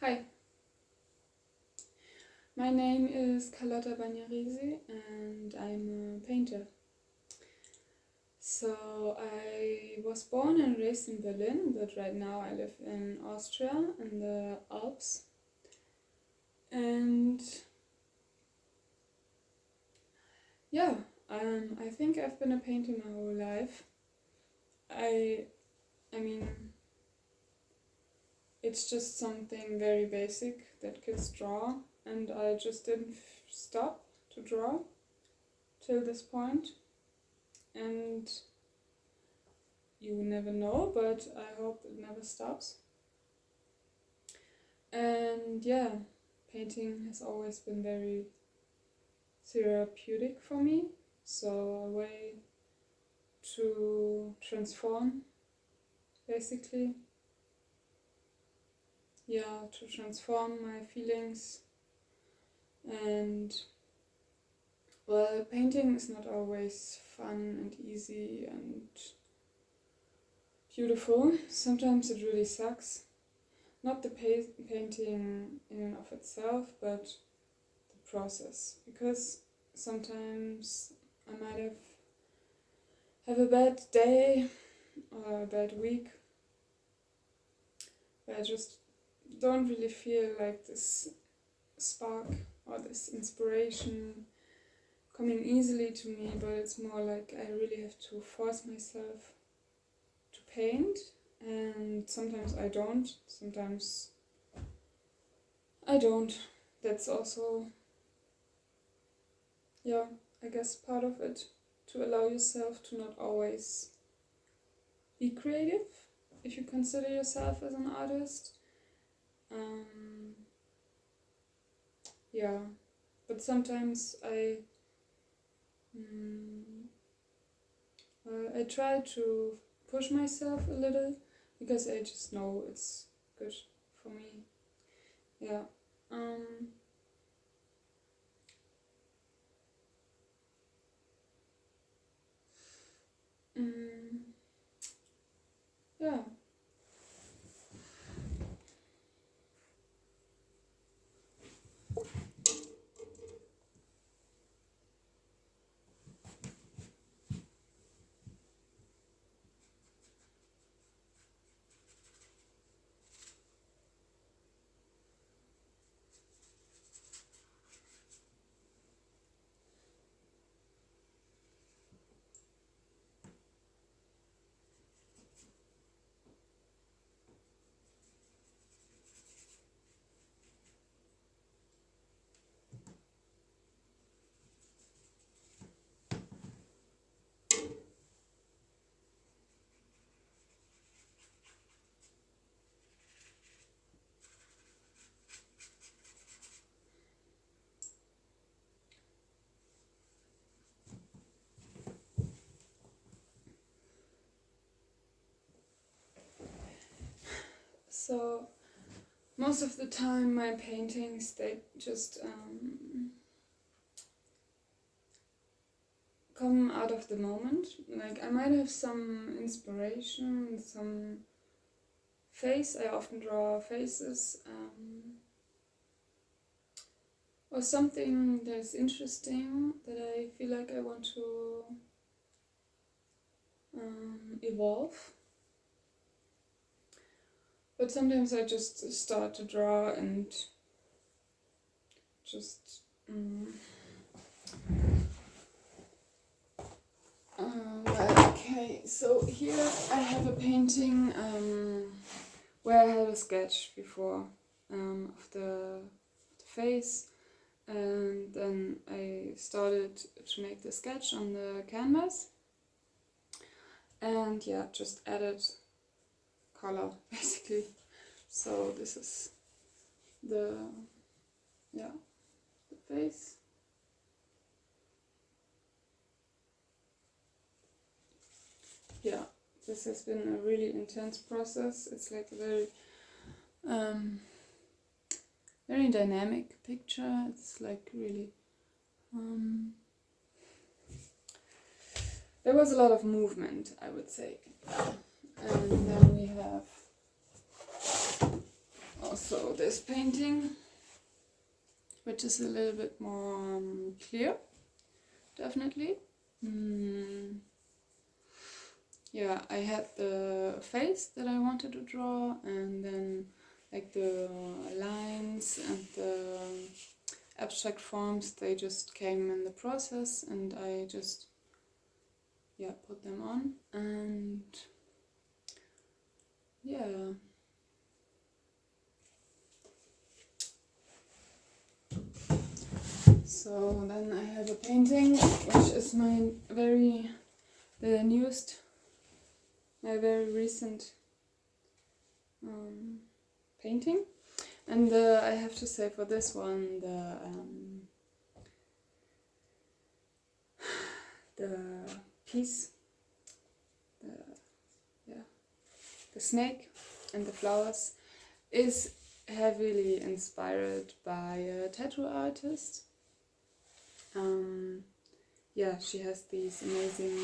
Hi, my name is Carlotta Bagnarisi and I'm a painter. So I was born and raised in Berlin, but right now I live in Austria in the Alps. And yeah, I think I've been a painter my whole life. I mean, it's just something very basic that kids draw, and I just didn't stop to draw till this point. And you never know, but I hope it never stops. And yeah, painting has always been very therapeutic for me, so a way to transform, basically. Yeah, to transform my feelings. And well, painting is not always fun and easy and beautiful. Sometimes it really sucks. Not the painting in and of itself, but the process. Because sometimes I might have a bad day or a bad week where I just don't really feel like this spark or this inspiration coming easily to me, but it's more like I really have to force myself to paint, and sometimes I don't, sometimes I don't. That's also, yeah, I guess part of it, to allow yourself to not always be creative if you consider yourself as an artist. Yeah, but sometimes I try to push myself a little because I just know it's good for me. Yeah. Yeah. So most of the time my paintings, they just come out of the moment. Like I might have some inspiration, some face. I often draw faces, or something that's interesting that I feel like I want to evolve. But sometimes I just start to draw and just okay, so here I have a painting where I had a sketch before of the face, and then I started to make the sketch on the canvas, and yeah, just added color basically. So this is the face. Yeah, this has been a really intense process. It's like a very dynamic picture. It's like really there was a lot of movement, I would say. And then we have also this painting, which is a little bit more clear, definitely. Yeah, I had the face that I wanted to draw, and then like the lines and the abstract forms, they just came in the process, and I just put them on. And so then I have a painting, which is my very recent painting. And I have to say, for this one, the piece, the snake and the flowers, is heavily inspired by a tattoo artist. She has these amazing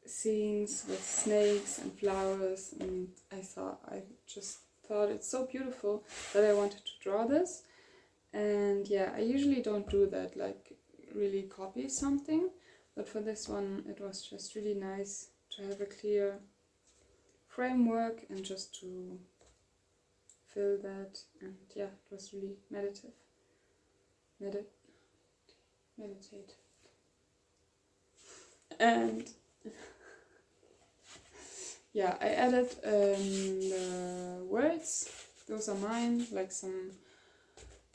scenes with snakes and flowers, and I just thought it's so beautiful that I wanted to draw this. And I usually don't do that, like really copy something, but for this one it was just really nice to have a clear framework and just to fill that. And it was really meditative. And I added the words. Those are mine, like some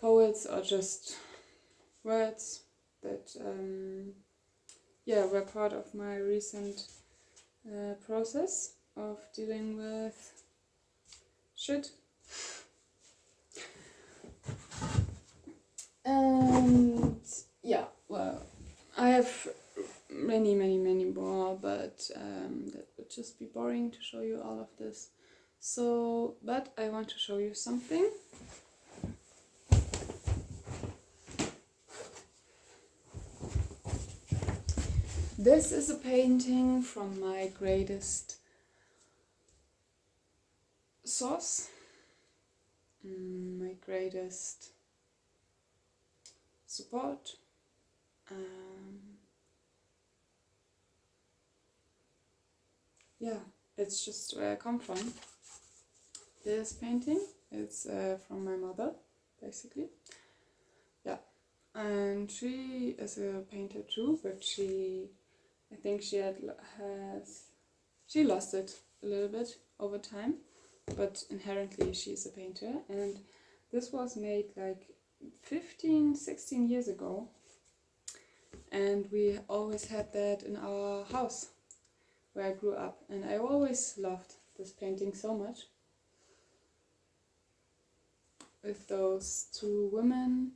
poets or just words that were part of my recent process of dealing with shit. And I have many more, but that would just be boring to show you all of this. So, but I want to show you something. This is a painting from my greatest source, my greatest support. It's just where I come from. This painting, it's from my mother, basically. And she is a painter too, but I think she lost it a little bit over time, but inherently she's a painter. And this was made like 15-16 years ago, and we always had that in our house where I grew up, and I always loved this painting so much, with those two women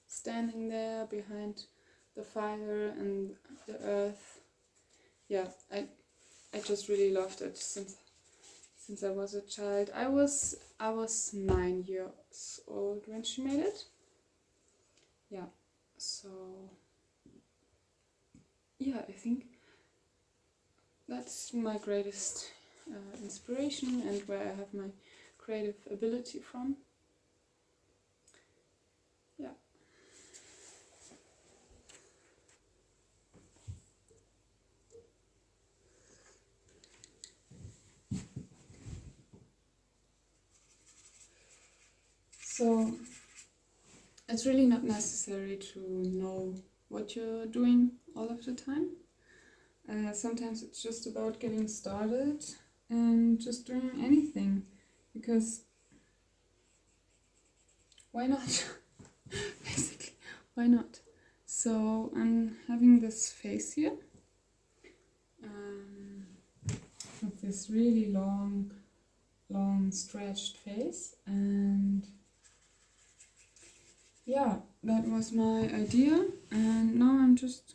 standing there behind the fire and the earth. I just really loved it since I was a child. I was 9 years old when she made it. So I think that's my greatest inspiration and where I have my creative ability from. So it's really not necessary to know what you're doing all of the time. Sometimes it's just about getting started and just doing anything, because why not? Basically, why not? So I'm having this face here, with this really long stretched face, and that was my idea, and now I'm just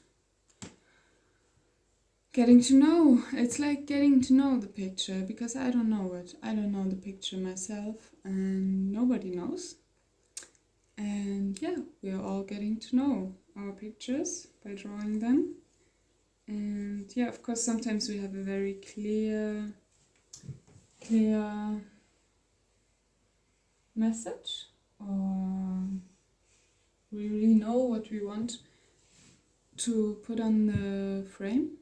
getting to know. It's like getting to know the picture, because I don't know it. I don't know the picture myself, and nobody knows. And we are all getting to know our pictures by drawing them. And of course, sometimes we have a very clear message, or we really know what we want to put on the frame,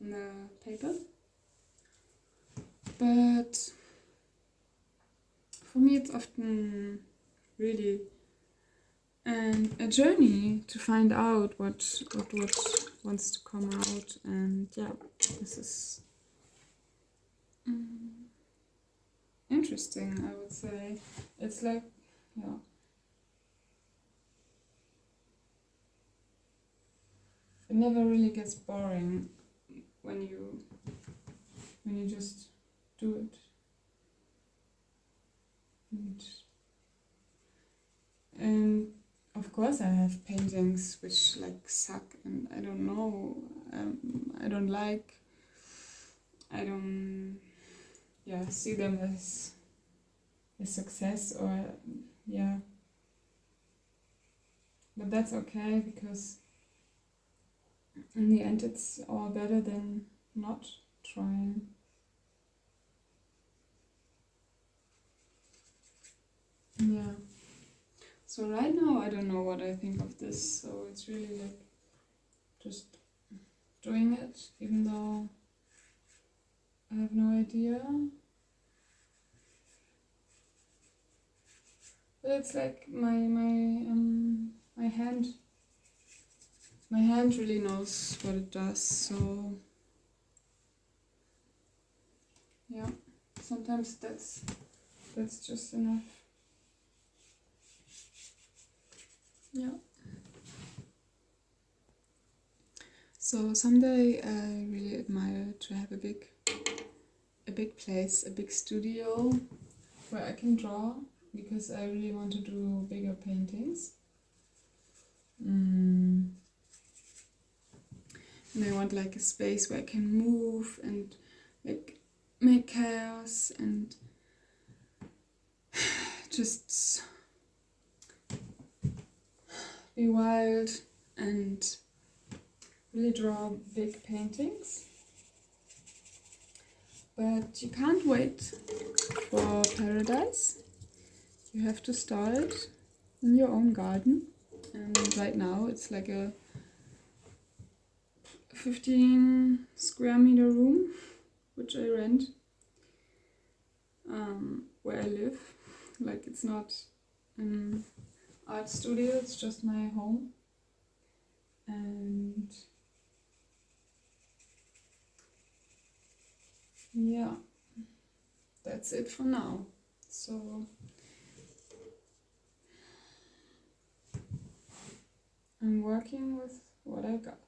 on the paper. But for me it's often really a journey to find out what wants to come out, and yeah, this is interesting, I would say. It's like, yeah, it never really gets boring when you just do it. And of course I have paintings which like suck and I don't know, I don't like, I don't see them as a success, or yeah, but that's okay, because in the end it's all better than not trying. Yeah. So right now I don't know what I think of this, so it's really like just doing it, even though I have no idea. But it's like my hand really knows what it does, so yeah, sometimes that's just enough. Yeah. So someday I really admire to have a big place, a big studio where I can draw, because I really want to do bigger paintings. And I want like a space where I can move and like make chaos and just be wild and really draw big paintings. But you can't wait for paradise. You have to start in your own garden. And right now it's like a 15 square meter room, which I rent, where I live. Like, it's not an art studio, it's just my home. And yeah, that's it for now. So I'm working with what I got.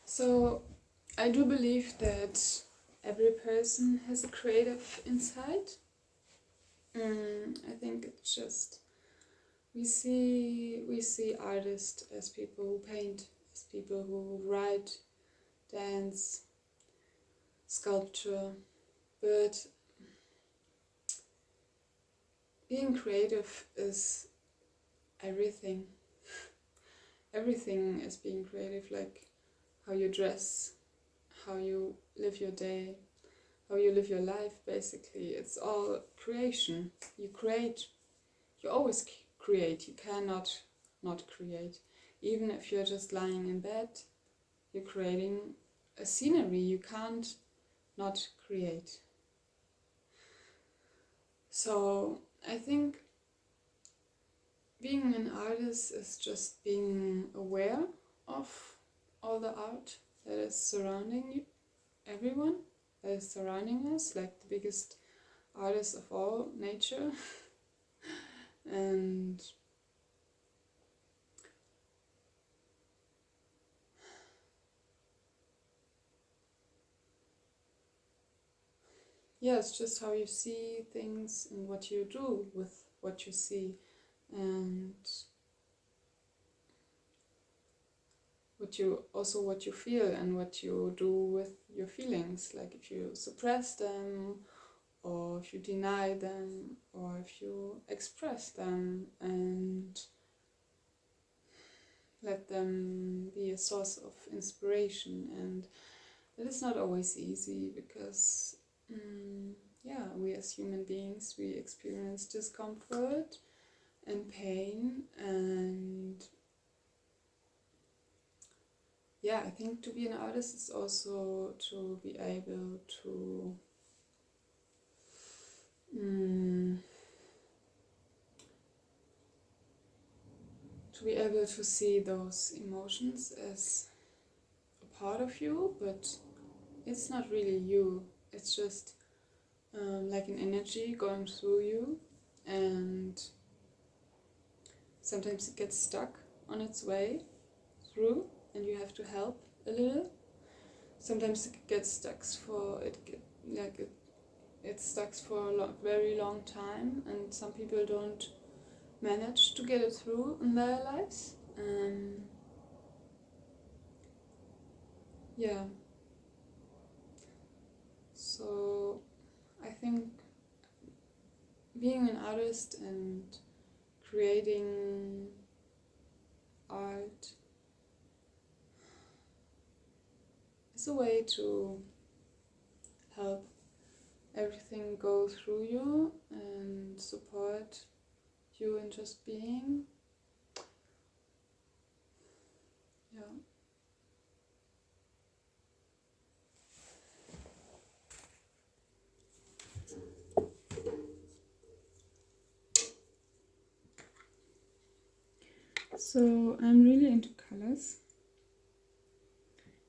So I do believe that every person has a creative inside. I think it's just we see artists as people who paint, as people who write, dance, sculpture, but being creative is everything. Everything is being creative, like how you dress, how you live your day, how you live your life, basically. It's all creation. You create, you always create, you cannot not create. Even if you're just lying in bed, you're creating a scenery, you can't not create. So I think being an artist is just being aware of all the art that is surrounding you, everyone that is surrounding us, like the biggest artist of all, nature. And yeah, it's just how you see things and what you do with what you see, and what you feel and what you do with your feelings, like if you suppress them or if you deny them or if you express them and let them be a source of inspiration. And it is not always easy because yeah, we as human beings, we experience discomfort and pain, and yeah, I think to be an artist is also to be able to see those emotions as a part of you, but it's not really you. It's just like an energy going through you, and sometimes it gets stuck on its way through, and you have to help a little. Sometimes it gets stuck for it's stuck for a very long time, and some people don't manage to get it through in their lives. Yeah. So I think being an artist and creating art is a way to help everything go through you and support you in just being. Yeah. So I'm really into colors.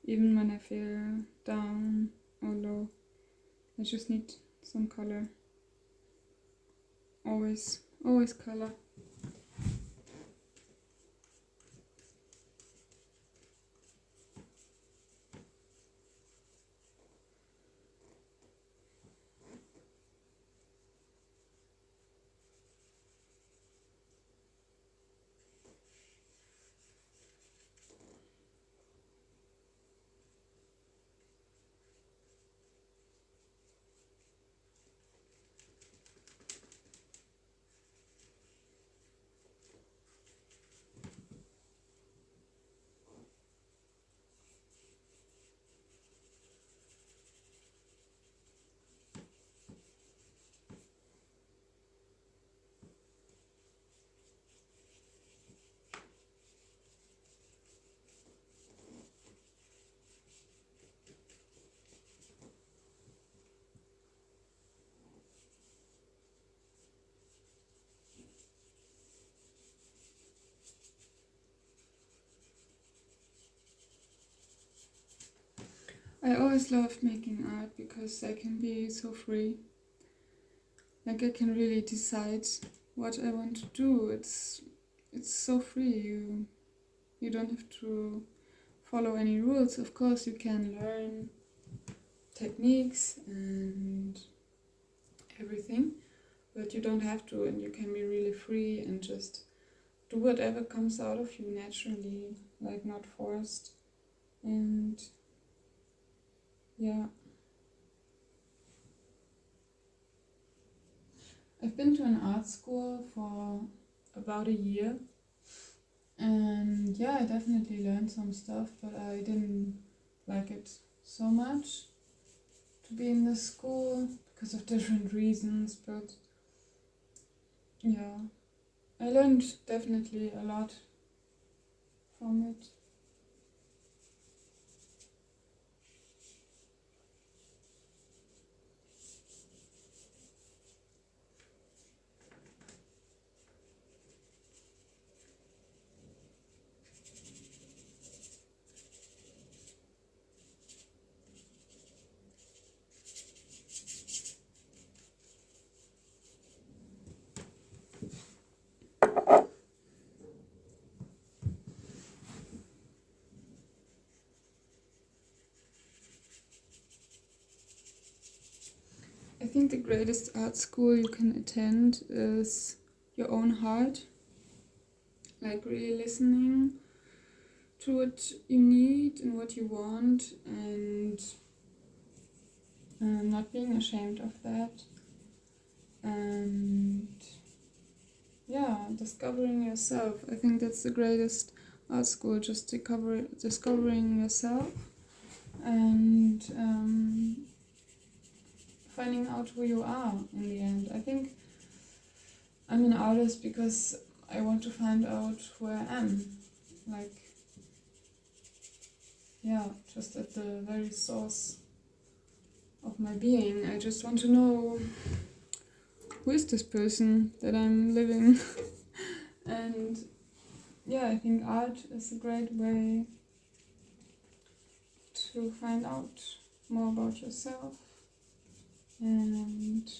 Even when I feel down or low, I just need some color. Always color. I always loved making art because I can be so free. Like I can really decide what I want to do. It's so free. You don't have to follow any rules. Of course, you can learn techniques and everything, but you don't have to, and you can be really free and just do whatever comes out of you naturally, like not forced. And yeah, I've been to an art school for about a year, and yeah, I definitely learned some stuff, but I didn't like it so much to be in the school because of different reasons. But yeah, I learned definitely a lot from it. think the greatest art school you can attend is your own heart. Like really listening to what you need and what you want, and not being ashamed of that. And yeah, discovering yourself. I think that's the greatest art school, just discovering yourself and finding out who you are in the end. I think I'm an artist because I want to find out who I am. Like, yeah, just at the very source of my being. I just want to know, who is this person that I'm living? And yeah, I think art is a great way to find out more about yourself. And